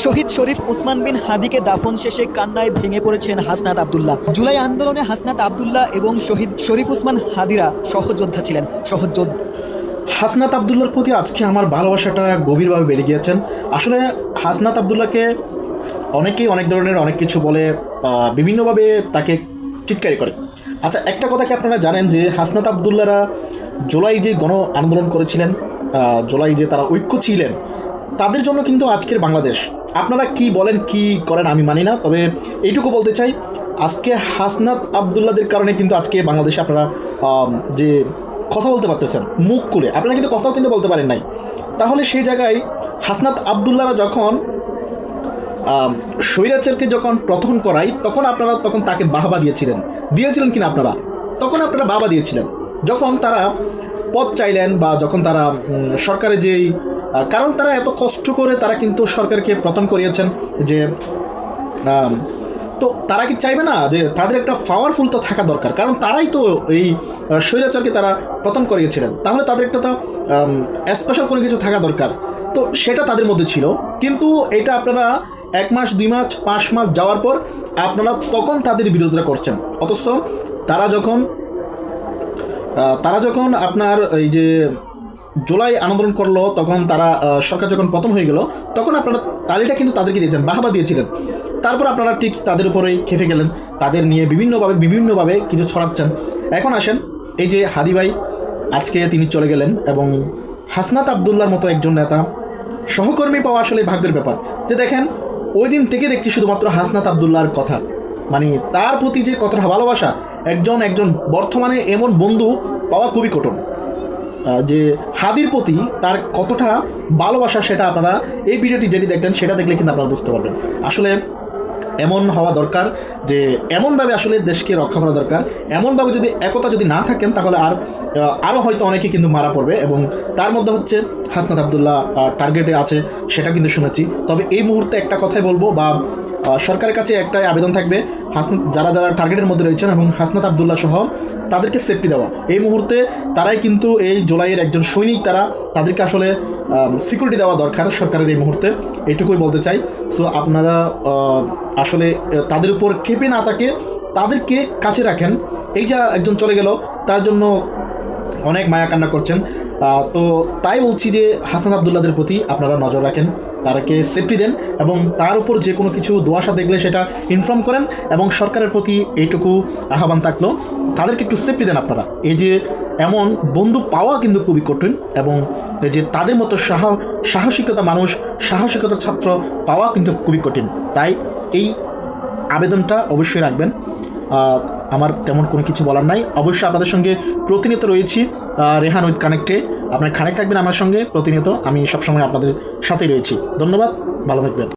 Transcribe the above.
শহীদ শরীফ ওসমান বিন হাদিকে দাফন শেষে কান্নায় ভেঙে পড়েছেন হাসনাত আব্দুল্লাহ। জুলাই আন্দোলনে হাসনাত আব্দুল্লাহ এবং শহীদ শরীফ ওসমান হাদিরা সহযোদ্ধা ছিলেন। হাসনাত আব্দুল্লাহর প্রতি আজকে আমার ভালোবাসাটা গভীরভাবে বেড়ে গিয়েছেন। আসলে হাসনাত আব্দুল্লাহকে অনেকেই অনেক ধরনের অনেক কিছু বলে, বিভিন্নভাবে তাকে চিৎকারি করে। আচ্ছা, একটা কথা কি আপনারা জানেন যে হাসনাত আব্দুল্লাহরা জুলাই যে গণ আন্দোলন করেছিলেন, জুলাই যে তারা ঐক্য ছিলেন, তাদের জন্য কিন্তু আজকের বাংলাদেশ। আপনারা কি বলেন কি করেন আমি মানি না, তবে এইটুকু বলতে চাই, আজকে হাসনাত আব্দুল্লাহদের কারণে কিন্তু আজকে বাংলাদেশে আপনারা যে কথা বলতে পারতেছেন মুখ খুলে, আপনারা কিন্তু কথাও কিন্তু বলতে পারেন নাই। তাহলে সেই জায়গায় হাসনাত আব্দুল্লাহরা যখন স্বৈরাচারকে যখন প্রথম করাই, তখন আপনারা তাকে বাহবা দিয়েছিলেন কিনা আপনারা? তখন আপনারা বাহবা দিয়েছিলেন যখন তারা পদ চাইলেন, বা যখন তারা সরকারের যেই, কারণ তারা এত কষ্ট করে তারা কিন্তু সরকারকে পতন করিয়েছেন, যে তো তারা কি চাইবে না যে তাদের একটা পাওয়ারফুল তো থাকা দরকার, কারণ তারাই তো এই স্বৈরাচারকে তারা পতন করিয়েছিলেন। তাহলে তাদের একটা তো স্পেশাল কোনো কিছু থাকা দরকার, তো সেটা তাদের মধ্যে ছিল। কিন্তু এটা আপনারা 1 মাস 2 মাস 5 মাস যাওয়ার পর আপনারা তখন তাদের বিরোধিতা করছেন। অথচ তারা যখন আপনার এই যে জুলাই আন্দোলন করলো, তখন তারা সরকার যখন পতন হয়ে গেল, তখন আপনারা তালিটা কিন্তু তাদেরকে দিয়েছেন, বাহবা দিয়েছিলেন। তারপর আপনারা ঠিক তাদের উপরেই খেপে গেলেন, তাদের নিয়ে বিভিন্নভাবে কিছু ছড়াচ্ছেন। এখন আসেন, এই যে হাদি ভাই আজকে তিনি চলে গেলেন, এবং হাসনাত আব্দুল্লাহর মতো একজন নেতা সহকর্মী পাওয়া আসলে ভাগ্যের ব্যাপার। যে দেখেন, ওই দিন থেকে দেখছি শুধুমাত্র হাসনাত আব্দুল্লাহর কথা, মানে তার প্রতি যে কতটা ভালোবাসা, একজন বর্তমানে এমন বন্ধু পাওয়া খুবই কঠিন। যে হাদির প্রতি তার কতটা ভালোবাসা, সেটা আপনারা এই ভিডিওটি যেটি দেখলেন সেটা দেখলে কিন্তু আপনারা বুঝতে পারবেন। আসলে এমন হওয়া দরকার যে এমনভাবে আসলে দেশকে রক্ষা করা দরকার। এমনভাবে যদি একতা যদি না থাকেন, তাহলে আরও হয়তো অনেকে কিন্তু মারা পড়বে, এবং তার মধ্যে হচ্ছে হাসনাত আব্দুল্লাহ টার্গেটে আছে, সেটা কিন্তু শুনেছি। তবে এই মুহূর্তে একটা কথাই বলবো, বা সরকারের কাছে একটাই আবেদন থাকবে, যারা টার্গেটের মধ্যে রয়েছেন এবং হাসনাত আব্দুল্লাহ সহ তাদেরকে সেফটি দেওয়া। এই মুহূর্তে তারাই কিন্তু এই জুলাইয়ের একজন সৈনিক, তাদেরকে আসলে সিকিউরিটি দেওয়া দরকার সরকারের এই মুহূর্তে, এইটুকুই বলতে চাই। সো আপনারা আসলে তাদের উপর ক্ষেপে না থাকে, তাদেরকে কাছে রাখেন। এই যে একজন চলে গেল, তার জন্য অনেক মায়া কান্না করছেন, তো তাই বলছি যে হাসনাত আব্দুল্লাহদের প্রতি আপনারা নজর রাখেন, তারকে সেফটি দেন, এবং তার উপর যে কোনো কিছু দোয়াশা দেখলে সেটা ইনফর্ম করেন, এবং সরকারের প্রতি এইটুকু আহ্বান থাকলো, তাদেরকে একটু সেফটি দেন আপনারা। এই যে এমন বন্ধু পাওয়া কিন্তু খুবই কঠিন, এবং এই যে তাদের মতো সাহসিকতা ছাত্র পাওয়া কিন্তু খুবই কঠিন। তাই এই আবেদনটা অবশ্যই রাখবেন। আমার তেমন কোনো কিছু বলার নাই। অবশ্যই আপনাদের সঙ্গে প্রতিনিয়ত রয়েছি রেহান উইথ কানেক্টে। আপনার কানেক্ট থাকবেন আমার সঙ্গে প্রতিনিয়ত, আমি সবসময় আপনাদের সাথেই রয়েছি। ধন্যবাদ, ভালো থাকবেন।